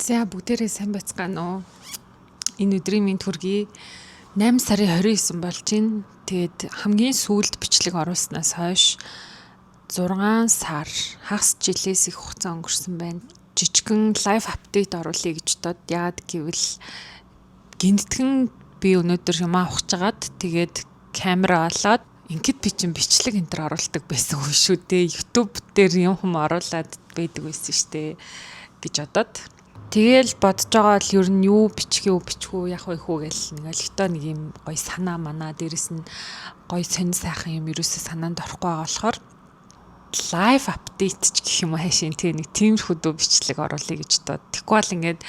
За бүгдээрээ сайн байцгаана уу? Энэ өдрийн минь төргий 8 сарын 29 болж байна. Тэгээд хамгийн сүүлд бичлэг оруулснаас хойш 6 сар хагас жилээс их хугацаа өнгөрсөн байна. Жижигхэн лайв апдейт оруулъя гэж бодоод яагаад гэвэл гинтгэн би өнөөдөр юм авахчаад тэгээд камера олоод ингээд би чинь бичлэг энэ төр оруулдаг байсан хүн шүү дээ. YouTube дээр юм оруулаад байдаг байсан штэ гэж бодоод тэгэл бодож байгаа л ер нь юу бичихүү яах вэ хүү гэл нэг л нэг юм гоё санаа манаа дээрэс нь гоё сонь сайхан юм ерөөсөө санаанд орохгүй байгаа болохоор лайв апдейт ч гэх юм хайшин тэг нэг тиймэрхүү бичлэг оруулъя гэж бодоод тэггүй бол ингээд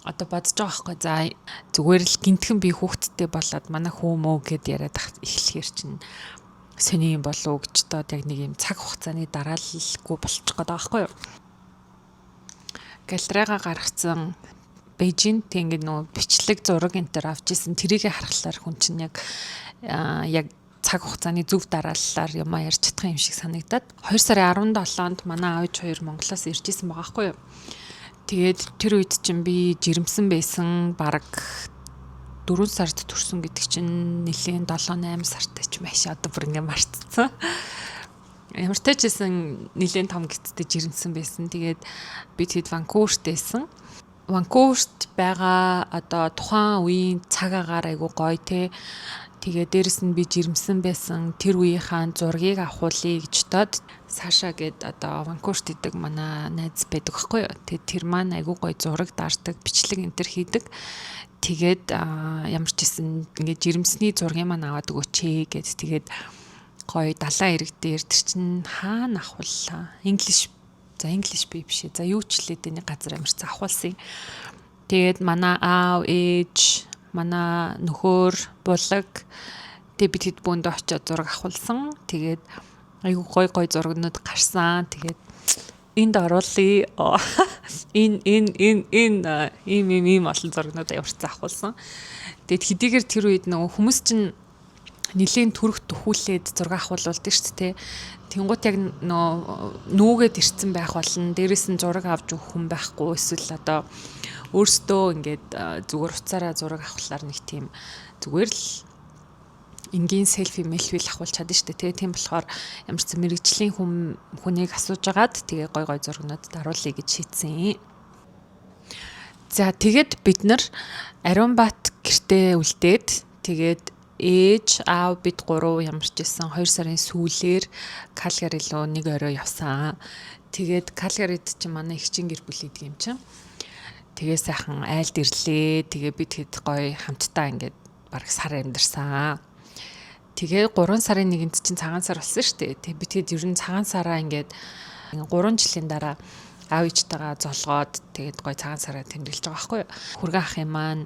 одоо бодож байгаа байхгүй за зүгээр л гинтхэн би хүүхдтэй болоод манай хүмүү гэд яриад эхлэхээр чинь сони юм болов уу гэж бодоод яг нэг юм цаг хугацааны дараалалгүй болчих гээд байгаа байхгүй юу. Галерега гаргацсан Бээжин тэг ингээд нөө бичлэг зураг энэ төр авч исэн тэрийг харахаар хүн чинь яг цаг хугацааны зөв дарааллаар юм ярьж чадах юм шиг санагдаад 2 сарын 17-нд манай аавч хоёр Монголоос ирж исэн байгаа хгүй юу. Тэгээд тэр үед чинь би жирэмсэн байсан баг 4 сард төрсөн гэдэг чинь нэлээд 7-8 сартай ч маш одоо бүр ингээд мартцсан. Ямар ч таажсэн нэлээд том гиттэй жирэмсэн байсан. Тэгээд би тэгэд Ванкувертэйсэн. Ванкуверт байгаа одоо тухайн үеийн цаг агаар айгу гоё те. Тэгээд дээрэс нь би жирэмсэн байсан. Тэр үеийнхаа зургийг авахуулъя гэж бодоод Саша гээд одоо Ванкуверт идэг манай найз байдаг байхгүй юу. Тэгээд тэр маань айгу гоё зураг дардаг, бичлэг энэ төр хийдэг. Тэгээд ямар ч гэсэн ингээд жирэмсний зургийг маань аваад өгөөч гээд тэгээд гоё далайн ирэг дээр тэр чинь хаана авахуллаа. English би бишээ. За юу ч лээд энэ газар амарч авахулсан. Тэгээд манай аав, ээж, манай нөхөр, булаг тэгээд бид хэд бүнд очиод зураг авахулсан. Тэгээд айгу гоё зурагнууд гарсан. Тэгээд энд оруулъя. Ийм олон зурагнууд ямарч авахулсан. Тэгээд хэдийгээр тэр үед нөгөө хүмүүс чинь нилийн төрөх төхүүлээд зураг авахулдаг шүү дээ. Тэнгуут яг нүүгээд ирсэн байх болно. Дээрээс нь зураг авч өгөх хүн байхгүй. Эсвэл одоо өөртөө ингээд зүгээр уцаараа зураг авахлаар нэг тийм зүгээр л энгийн селфи мэлфил авахулж чадна шүү дээ. Тийм болохоор ямар ч мэрэгжлийн хүнийг асууж агаад тэгээ гой зурагнууд даруулъя гэж шийдсэн. За тэгэд бид нар Ариунбаат гэртээ үлдээд тэгээд ээж, аав бид гурав ямарч исэн 2 сарын сүүлээр Калгари руу нэг орой явсан. Тэгээд Калгарид чи манай их чин гэр бүл идэг юм чинь. Тэгээ сайхан айлд ирлээ. Тэгээ бид хэд гоё хамтдаа ингээд бараг сар амьдарсан. Тэгээ 3 сарын 1-нд чинь цагаан сар болсон шүү дээ. Тэгээ бид хэд ер нь цагаан сараа ингээд 3 жилийн дараа аав ээжтэйгээ золгоод тэгээд гоё цагаан сараа тэмдэглэж байгаа байхгүй юу. Хүргэн ахын маань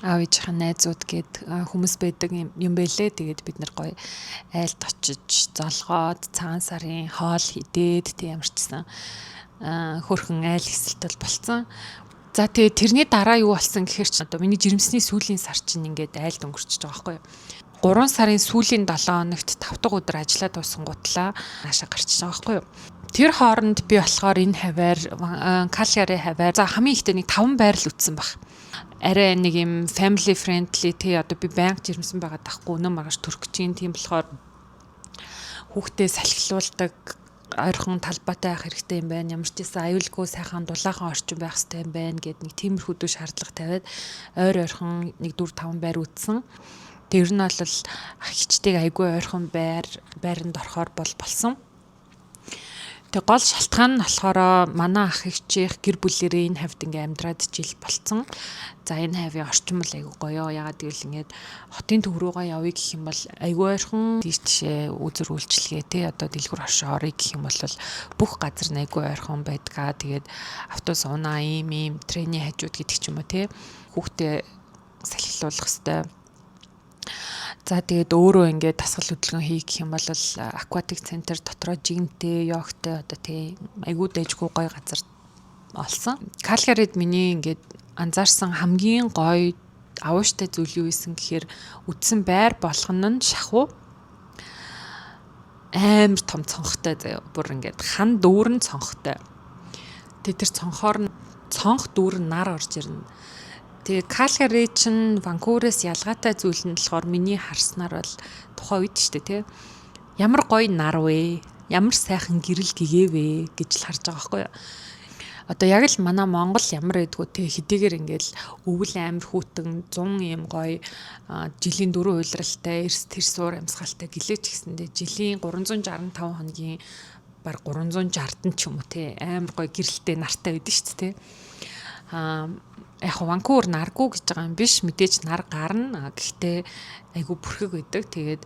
аав ээжийн найзууд гээд хүмүүс байдаг юм бэлээ. Тэгээд бид нар гоё айлд очиж золгоод цагаан сарын хоол хидээд тэг ямарчсан хөрхөн айл хэсэлтэл болцсон. За тэгээ тэрний дараа юу болсон гэхээр чи одоо миний жирэмсний сүүлийн сар чинь ингээд айлд өнгөрчихөж байгаа байхгүй юу. 3 сарын сүүлийн 7 хоногт 5 дахь өдөр ажиллаад дууссан гутлаа наашаа гарчиж байгаа байхгүй юу. Тэр хооронд би болохоор энэ хаваар Калгари хаваар за хамгийн ихдээ нэг 5 байр л үтсэн баг. Арай нэг юм family friendly тий одоо би банк жирэмсэн байгаа тахгүй өнөө маргааш төрөх чинь тийм болохоор хүүхдээ салхилуулдаг ойрхон талбайтай байх хэрэгтэй юм байна. Ямар ч гэсэн аюулгүй сайхан дулаахан орчин байх хэрэгтэй юм байна гэд нэг тиймэрхүү шаардлага тавиад ойрхон нэг 4-5 байр үтсэн. Тэр нь бол ах хичтэйг айгүй ойрхон байранд орохоор болсон. Тэг гол шалтгаан нь болохоор манай ах эгчийнх гэр бүлэрээ энэ хавьд ингээм амьдраад жил болцсон. За энэ хавийн орчин бол айгүй гоё. Ягаад гэвэл ингээд хотын төв рүүгээ явъя гэх юм бол айгүй ойрхон тийшээ үзэр үйлчлэгээ тий одоо дэлгүр хошоо орё гэх юм бол бүх газар нь айгүй ойрхон байдгаа. Тэгээд автобус унаа ийм трейний хажууд гэдэг ч юм уу тий хүүхдээ салхилуулах хэвээр. За тэгээд өөрөө ингээд дасгал хөдөлгөөн хийх гэх юм бол акватик центр дотроо жигэнтэй, йогтой одоо тий айгуу дэжгүй гоё газар олсон. Калгарид миний ингээд анзаарсан хамгийн гоё авууштай зүйл юу исэн гэхээр үтсэн байр болгоно нь шахуу амар том цонхтой заяа. Бүр ингээд хан дүүрэн цонхтой. Тэгээд тэр цонхоор нь цонх дүүр нар орж ирнэ. Тэгээ Калгари чинь Ванкуверээс ялгаатай зүйл нь болохоор миний харснаар бол тухайн үед ч тий ямар гоё нар вэ? Ямар сайхан гэрэл гэгээвэ гэж л харж байгаа байхгүй юу? Одоо яг л манай Монгол ямар байдгүй те хэдийгээр ингээл өвөл амир хүүтэн 100 юм гоё жилийн 4 уйлралтай эрс тэр суур амьсгалтай гэлээч гэсэндээ жилийн 365 хоногийн баг 360 ч юм уу те амир гоё гэрэлтэй нартай байдаг шүү дээ те. Яг Ванкувер наргүй гэж байгаа юм биш, мэдээж нар гарна. Гэхдээ айгу бүрхэг байдаг. Тэгээд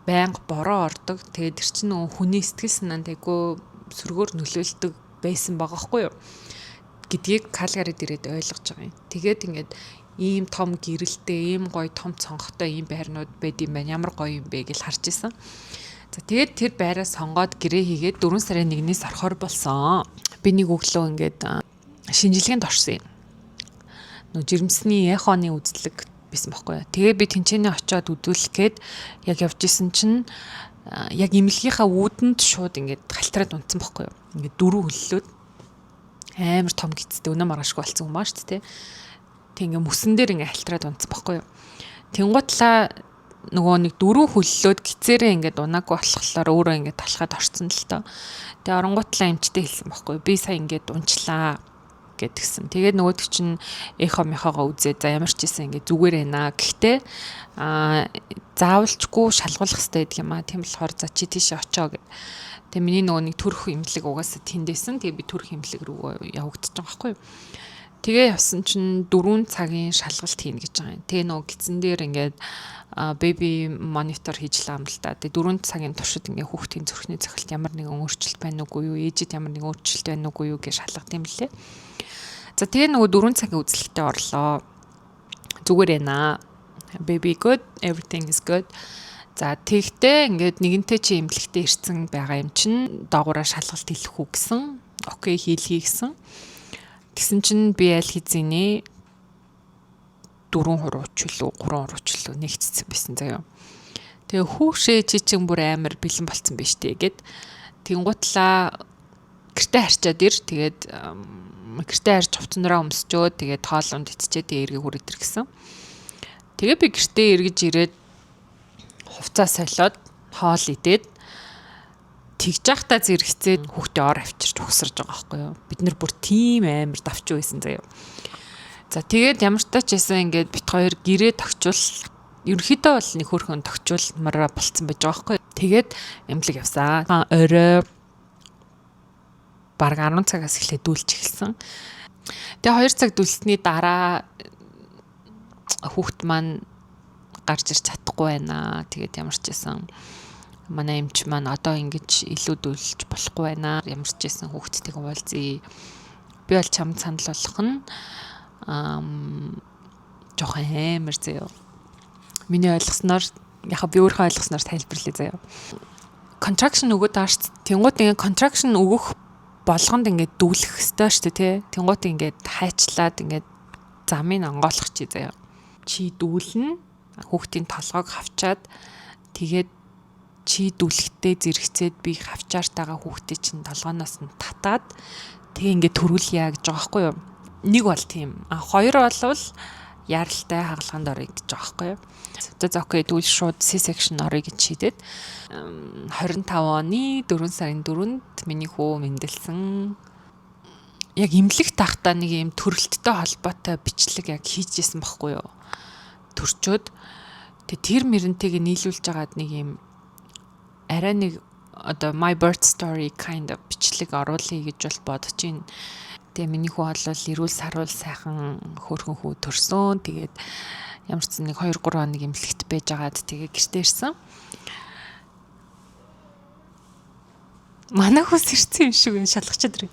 байнга бороо ордог. Тэгээд тэр чинь нөгөө хүний сэтгэл санаанд айгу сөргөөр нөлөөлдөг байсан байгаа хгүй юу гэдгийг Калгарид ирээд ойлгож байгаа юм. Тэгээд ингээд ийм том гэрэлтэй, ийм гоё том цонхтой ийм байрнууд байд юм байна. Ямар гоё юм бэ гэж харж исэн. За тэгээд тэр байраа сонгоод гэрээ хийгээд 4 сарын 1-ээс орохоор болсон. Би нэг өглөө ингээд шинжилгээнд орсон юм. Нөө жирэмсний эхоны үзлэг байсан байхгүй юу. Тэгээ би тэнцэнэ очиод үдүүлэх гээд яг явж исэн чинь яг имлэгийнхаа үүдэнд шууд ингээд хальтраад унтсан байхгүй юу. Ингээд дөрөв хөллөөд амар том гистэй өнөө маргашгүй болсон юм аа шүү дээ. Тэг ингээд мөсөн дээр ингээд хальтраад унтсан байхгүй юу. Тэнгуутлаа нөгөө нэг дөрөв хөллөөд гисээрээ ингээд унаагүй болохоор өөрөө ингээд талхаад орцсон л тоо. Тэгээ оронгуутлаа эмчтэй хэлсэн байхгүй юу. Би сая ингээд унчлаа гэдгсэн. Тэгээд нөгөөд чинь эхо мехогоо үзээ. За ямар ч ийсэн ингээд зүгээр байна. Гэхдээ заавалчгүй шалгуулах хэрэгтэй гэдэг юм аа. Тийм болохоор за чи тийш очоо гэ. Тэгээ миний нөгөө нэг төрөх имлэг угаасаа тэндээсэн. Тэгээ би төрөх имлэг рүү явагдаж байгаа байхгүй юу. Тэгээ явсан чинь 4 цагийн шалгалт хийнэ гэж байгаа юм. Тэгээ нөгөө гидсэн дээр ингээд baby monitor хийжлээ юм л да. Тэгээ 4 цагийн туршид ингээд хүүхдийн зүрхний цохилт ямар нэгэн өөрчлөлт байна уугүй юу, ээжид ямар нэгэн өөрчлөлт байна уугүй юу гэж шалгах юм лээ. За тэгээ нөгөө 4 цагийн үзлэгтээ орлоо. Зүгээр ээ. Baby good, everything is good. За тэгтээ ингээд нэгэнтээ чи имлэгтээ ирсэн байгаа юм чинь доогуура шалгалт хийх үү гэсэн. Окей хийлхий гэсэн. Тэгсэн чинь би аль хизээ 4 хурууч лөө 3 хурууч лөө нэгтсэн байсан заяа. Тэгээ хүүшээ чи чинь бүр амар бэлэн болцсон биз дээ гэд тэнгуутлаа гэртээ харчаад ир тэгээд гэртээ харж хувцсанараа өмсчөө тэгээд хоолунд эцчээд эргээ хүрээд ир гэсэн. Тэгээ би гэртээ эргэж ирээд хувцас солиод хоол идээд тэгж явахдаа зэрэгцээд хүүхдээ ор авчирч угсарж байгаа байхгүй юу. Бид нэр бүр тийм амар давч байсан заяа. За тэгээд ямар ч тач байсан ингээд бит хоёр гэрээ тогчвол ерөнхийдөө бол нэг хөрхөн тогчволмараа болцсон байж байгаа байхгүй юу. Тэгээд эмнэлэг явсан. Орой бараг 10 цагаас эхлээд дүүлж эхэлсэн. Тэгээ 2 цаг дүүлсний дараа хүүхд маань гарч ирч чадахгүй байна. Тэгээд ямар ч байсан манай эмч маань одоо ингэж илүү дүүлж болохгүй байна. Ямар ч байсан хүүхдтэйг уулзъя. Би бол чамд санал болгох нь жоохон амар заяа. Миний ойлгосноор яхаа би өөрөө ойлгосноор тайлбарлая заяа. Contraction өгөөд тааш тэнгуут ингээ contraction өгөх болгонд ингээ дүүлэх ёстой шүү дээ тий. Тэнгуут ингээ хайчлаад ингээ замыг онгойлгох чи заяа. Чи дүүлнэ. Хүүхдийн толгойг хавчаад тэгээд чи дүүлэхтэй зэрэгцээд би хавчаартайгаа хүүхдээ чинь толгооноос нь татаад тэгээ ингээ төрүүлье гэж байгаа байхгүй юу. Нэг бол тийм. Хоёр болвол яралтай хагалгаанд орё гэж байгаа байхгүй юу. За окей дүүл шууд C-section орё гэж шийдээд 25 оны 4 сарын 4-нд миний хүү мэндэлсэн. Яг имлэг тахтаа нэг юм төрөлттэй холбоотой бичлэг яг хийжсэн байхгүй юу. Төрчөөд тэр мөрөнтэйг нийлүүлж агаад нэг юм арай нэг одоо my birth story kind of бичлэг оруулъя гэж бол бодож байна. Тэгээ миний хүү бол эрүүл саруул сайхан хөөрхөн хүү төрсөн. Тэгээд ямар ч нэг 2-3 хоног имлэгт байж агаад тэгээ гэртээ ирсэн. Манай хүү сэрсэн юм шиг шалгачаад ирээ.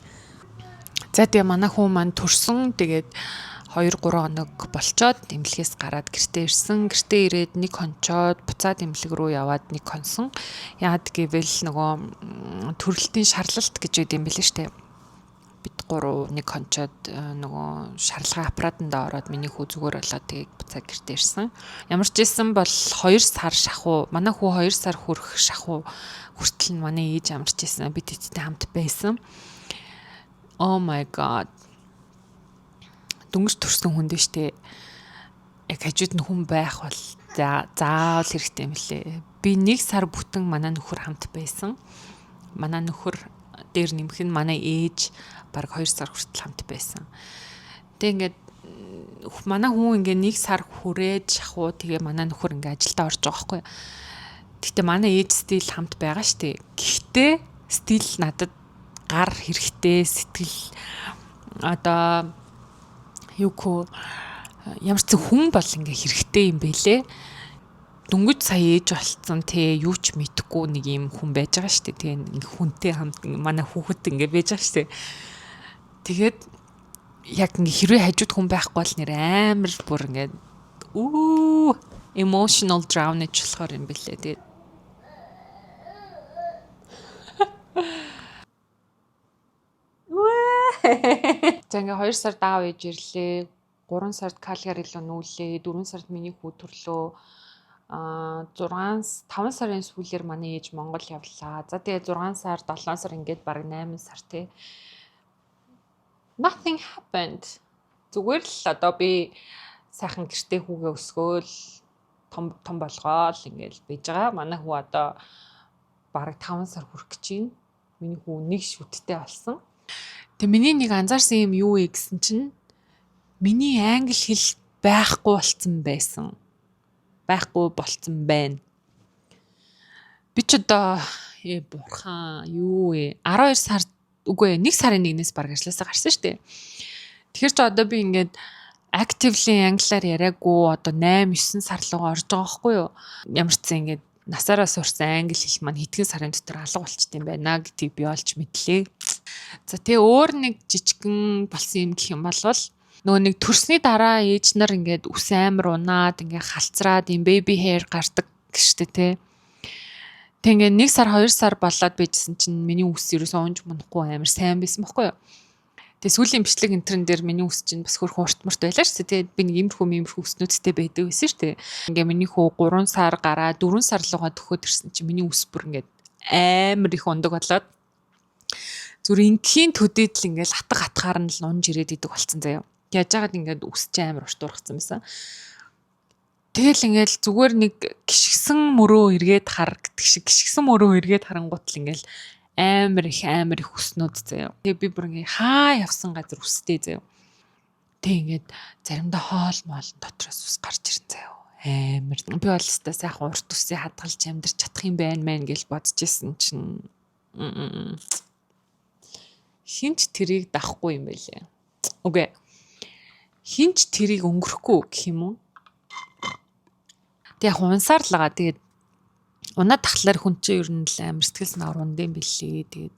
За тэгээ манай хүү маань төрсөн. Тэгээд 2-3 хоног болчоод имлэгээс гараад гэртээ ирсэн. Гэртээ ирээд нэг хончоод буцаад имлэг рүү яваад нэг хонсон. Яад гэвэл нөгөө төрөлтийн шарлалт гэж үүд юм билээ штэ. Бид 3 нэг хончоод нөгөө шарлага аппаратанд ороод миний хүү зүгээр болоод тэгээд буцаад гэртээ ирсэн. Ямар ч байсан бол 2 сар шахуу манай хүү 2 сар хүрэх шахуу хүртэл нь манай ээж ямар ч байсан бид эцтэй хамт байсан. Oh my god. дөнгөж төрсөн хүн дээ штэ. Яг хажууд нь хүн байх бол заавал хэрэгтэй юм лээ. Би 1 сар бүтэн манай нөхөр хамт байсан. Манай нөхөр дээр нэмэх нь манай ээж баг 2 сар хүртэл хамт байсан. Тэг ингээд манай хүн ингээ 1 сар хүрээд шахуу тэгээ манай нөхөр ингээ ажилдаа орж байгаа байхгүй. Гэхдээ манай ээж стил хамт байгаа штэ. Гэхдээ стил надад гар хэрэгтэй сэтгэл одоо юуко ямар ч хүн бол ингээ хэрэгтэй юм бэлээ. Дөнгөж сая ээж болцсон те юу ч мэдхгүй нэг юм хүн байж байгаа штэ. Тэгээ ингээ хүнтэй хамт манай хүүхэд ингээ байж байгаа штэ. Тэгээд яг ингээ хэрвээ хажууд хүн байхгүй бол нэр амар бүр ингээ emotional drownage болохоор юм бэлээ. Тэгээд за ингээ 2 сар даав ээж ирлээ. 3 сард Калгари руу нүүлээ. 4 сард миний хүү төрлөө. 5 сарын сүүлээр манай ээж Монгол явлаа. За тэгээ 6 сар, 7 сар ингээд баг 8 сар тий. Nothing happened. Зүгээр л одоо би сайхан гэртээ хүүгээ өсгөөл том болгоол ингээд байж байгаа. Манай хүү одоо баг 5 сар хүрэх гэж байна. Миний хүү 1 шүттэй болсон. Тэгээ миний нэг анзаарсан юм юу вэ гэсэн чинь миний англи хэл байхгүй болцсон байсан. Байхгүй болцсон байна. Би ч одоо бурхан юу вэ? 12 сар үгүй 1 сарын 1-ээс баг ажилласаа гарсан шүү дээ. Тэгэхээр ч одоо би ингээд actively англиар яриаггүй одоо 8-9 сар руу орж байгаа байхгүй юу? Ямар ч зэн ингээд насаараа сурсан англи хэл маань хэдхэн сарын дотор алга болчт юм байна гэдгийг би олж мэдлээ. За тэгээ өөр нэг жижигэн болсон юм гэх юм бол нөгөө нэг төрсний дараа ээж нар ингээд үс амар унаад ингээд халцраад юм baby hair гардаг гэжтэй те. Тэг ингээд 1 сар 2 сар болоод байжсэн чинь миний үс ерөөсөө унж мунахгүй амар сайн байсан байхгүй юу. Тэгээ сүүлийн бичлэг энтрэн дээр миний үс чинь бас хөрх уртмарт байлаа шүү дээ. Тэгээд би нэг иймэрхүү үснүүдтэй байдаг байсан шүү дээ. Ингээ миний хүү 3 сар гараа 4 сар лугаа төхөөд ирсэн чинь миний үс бүр ингээд амар их ундаг болоод зүр ингийн төдөөд л ингээл хатгаар нь л унж ирээд идэг болцсон заяа. Яаж яагаад ингээд үс чинь амар урт ургацсан байсан. Тэгэл ингээл зүгээр нэг гიშгсэн мөрөө эргээд хар гэдэг шиг гიშгсэн мөрөө эргээд харангуут л ингээл амар их өснөд заяа. Тэгээ би бүр ингээ хаа явсан газар үстэй заяа. Тэг ингээд заримдаа хоол моол дотроос ус гарч ирэн заяа. Амар. Би бол өстой сайхан урт үсээ хадгалж амьдарч чадах юм байна мэн гэж бодож исэн чинь хинч тэрийг дахгүй юм байлээ. Үгүй. Хинч тэрийг өнгөрөхгүй гэх юм уу? Тэг яг унсаар л байгаа. Тэгээд унаа тахлаар хүн чинь ер нь л амар сэтгэл санаагаар ундын бэлээ. Тэгээд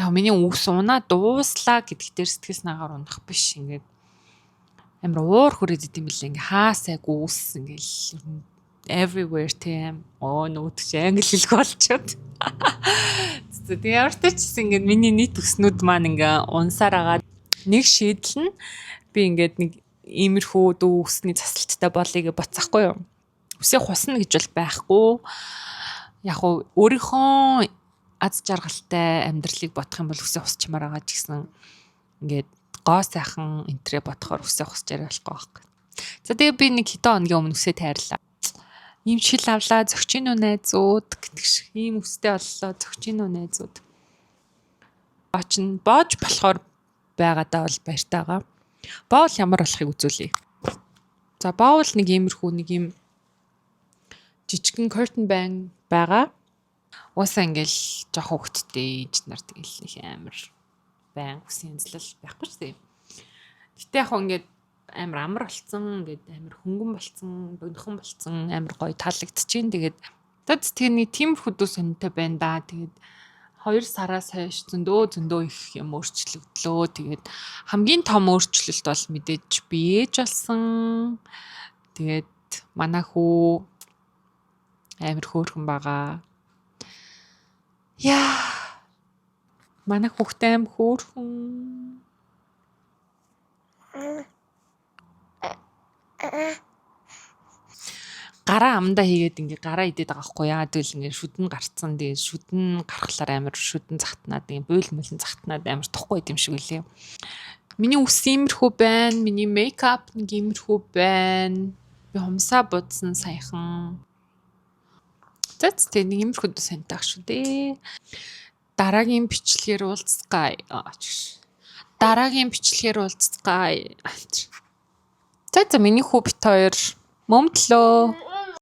яг миний үс унаа дууслаа гэдэгтэр сэтгэл санаагаар унах биш. Ингээд амар уур хүрээд идэм бэлээ. Ингээ хаасайг үс ингээл everywhere тийм. Нөт чи англи хэлэх болчиход. Тэгээд ямар ч гэсэн ингээд миний нийт өснүүд маань ингээ унсаар агаад нэг шийдэл нь би ингээд нэг иймэрхүү дүү өсний засалттай болъё гэж боцсахгүй юу. Үсээ хусна гэж бол байхгүй. Яг уу өөрийнхөө аз жаргалтай амьдралыг бодох юм бол үсээ хусчмаар байгаа ч гэсэн ингээд гоо сайхан энтрээ бодохоор үсээ хусч яриа болохгүй байхгүй. За тэгээ би нэг хэдэн хоногийн өмнө үсээ тайрлаа. Ийм шил авлаа зөгчин үү найзууд гэдэг шиг ийм үстэй боллоо зөгчин үү найзууд. Боож болохоор байгаадаа бол баяртайгаа. Боол ямар болохыг үзүүлье. За боол нэг иймэрхүү нэг юм жижигэн curtain bang байгаа. Уусаа ингээл жоох хөвгттэй ээж нар тэгэл их амар байн үсэн янзлал байхгүй ч тийм. Гэтэ яг ингээд амар амар болцсон, ингээд амар хөнгөн болцсон, богинохон болцсон, амар гоё таалагдчихээн. Тэгээд тэд тэрний тиймэрхүү дүү сонтой байна да. Тэгээд 2 сараас хойш зөндөө их юм өөрчлөгдлөө. Тэгээд хамгийн том өөрчлөлт бол мэдээж би ээж болсон. Тэгээд манай хүү амар хөөрхөн байгаа. Яа. Манай хүүхдээ амар хөөрхөн. Гараа амдаа хийгээд ингээ гараа идээд байгаа хгүй яа гэвэл ингээ шүдэн гарцсан. Тэгээд шүдэн гарахлаар амар шүдэн захтнаад ингээ буйл мөлн захтнаад амар тухгүй юм шиг үлээ. Миний үс иймэрхүү байна. Миний мейкап нэг иймэрхүү байна. Би хумсаа будсан саяхан. Тэт нэг иймэрхүү санtaах шүү дээ. Дараагийн бичлэгээр уулзцгаая. Дараагийн бичлэгээр уулзцгаая. За миний хүү бит хоёр мөмдлөө.